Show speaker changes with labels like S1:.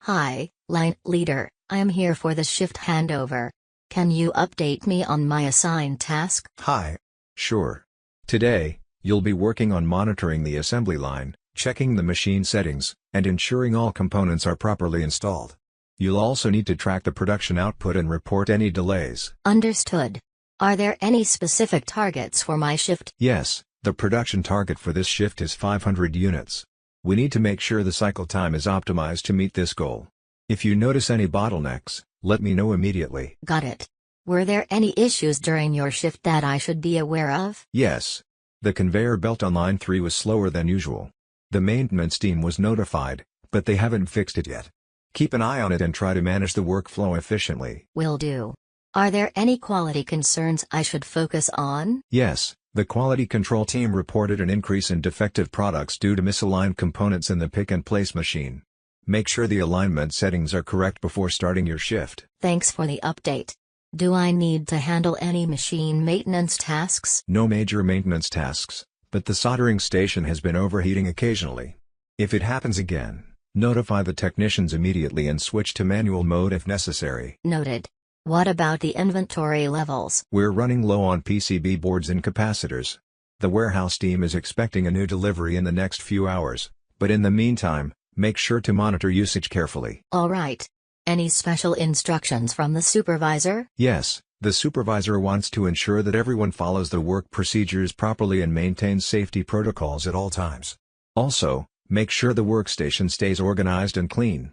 S1: Hi, line leader, I am here for the shift handover. Can you update me on my assigned task?
S2: Hi. Sure. Today, you'll be working on monitoring the assembly line, checking the machine settings, and ensuring all components are properly installed. You'll also need to track the production output and report any delays.
S1: Understood. Are there any specific targets for my shift?
S2: Yes, the production target for this shift is 500 units. We need to make sure the cycle time is optimized to meet this goal. If you notice any bottlenecks, let me know immediately.
S1: Got it. Were there any issues during your shift that I should be aware of?
S2: Yes. The conveyor belt on line 3 was slower than usual. The maintenance team was notified, but they haven't fixed it yet. Keep an eye on it and try to manage the workflow efficiently.
S1: Will do. Are there any quality concerns I should focus on?
S2: Yes, the quality control team reported an increase in defective products due to misaligned components in the pick-and-place machine. Make sure the alignment settings are correct before starting your shift.
S1: Thanks for the update. Do I need to handle any machine maintenance tasks?
S2: No major maintenance tasks, but the soldering station has been overheating occasionally. If it happens again, notify the technicians immediately and switch to manual mode if necessary.
S1: Noted. What about the inventory levels?
S2: We're running low on PCB boards and capacitors. The warehouse team is expecting a new delivery in the next few hours, but in the meantime, make sure to monitor usage carefully.
S1: All right. Any special instructions from the supervisor?
S2: Yes, the supervisor wants to ensure that everyone follows the work procedures properly and maintains safety protocols at all times. Also, make sure the workstation stays organized and clean.